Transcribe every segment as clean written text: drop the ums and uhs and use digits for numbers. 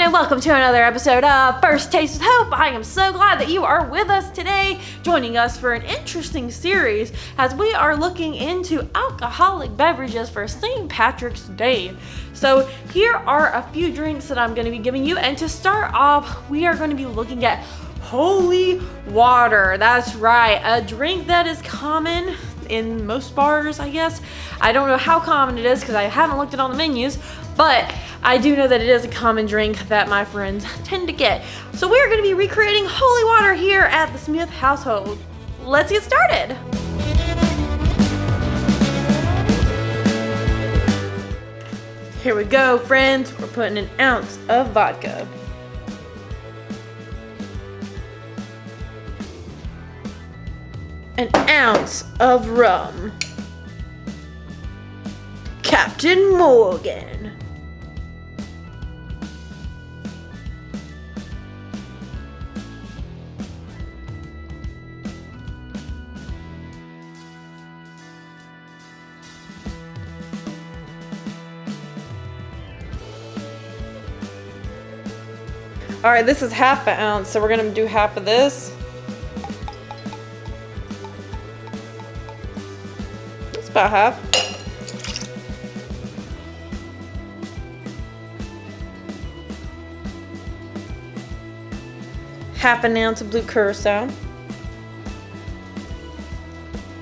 and welcome to another episode of First Taste with Hope. I am so glad that you are with us today, joining us for an interesting series as we are looking into alcoholic beverages for St. Patrick's Day. So here are a few drinks that I'm going to be giving you, and to start off, we are going to be looking at holy water. That's right, a drink that is common in most bars, I guess. I don't know how common it is because I haven't looked at all the menus, but I do know that it is a common drink that my friends tend to get. So we're going to be recreating holy water here at the Smith household. Let's get started. Here we go, friends. We're putting an ounce of vodka. An ounce of rum. Captain Morgan. All right, this is half an ounce, so we're gonna do half of this. That's about half. Half an ounce of blue curacao.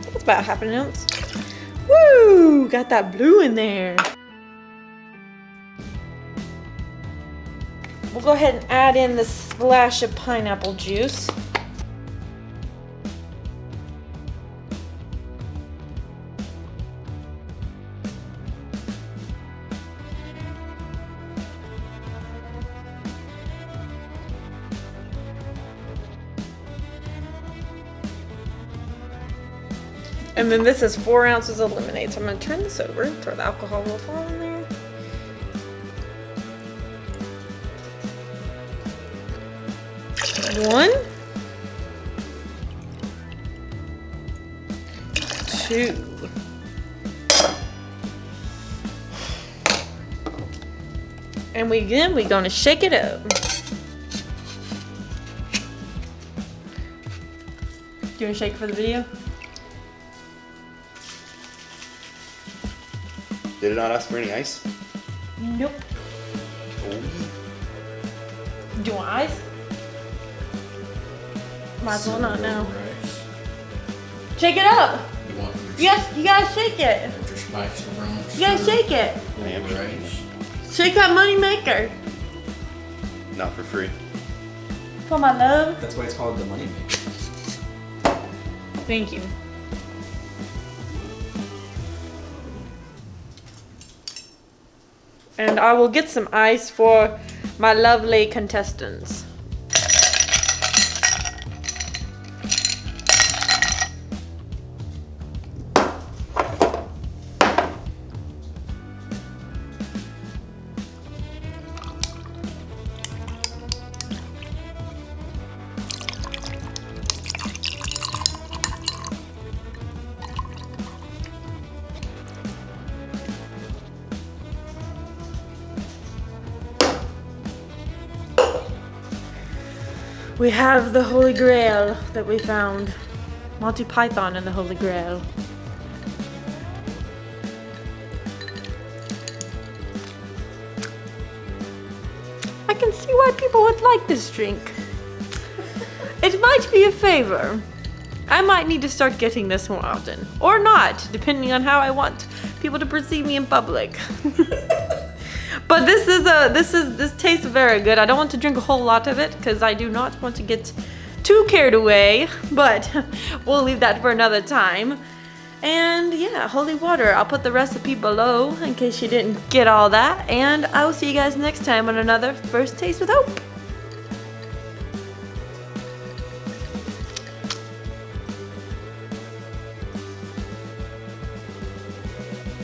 That's about half an ounce. Woo! Got that blue in there. We'll go ahead and add in the splash of pineapple juice. And then this is 4 ounces of lemonade. So I'm going to turn this over, throw the alcohol will fall in there. One, two, and we're gonna shake it up. Do you want to shake for the video? Did it not ask for any ice? Nope. Oh. Do you want ice? Might as well not now. Rice. Shake it up. You want Yes, you gotta shake it. your spiced brown You gotta shake it. rice. Shake that money maker. Not for free. For my love. That's why it's called the money maker. Thank you. And I will get some ice for my lovely contestants. We have the Holy Grail that we found. Monty Python and the Holy Grail. I can see why people would like this drink. It might be a favor. I might need to start getting this more often. Or not, depending on how I want people to perceive me in public. But this tastes very good. I don't want to drink a whole lot of it because I do not want to get too carried away, but we'll leave that for another time. And yeah, holy water. I'll put the recipe below in case you didn't get all that. And I will see you guys next time on another First Taste with Hope.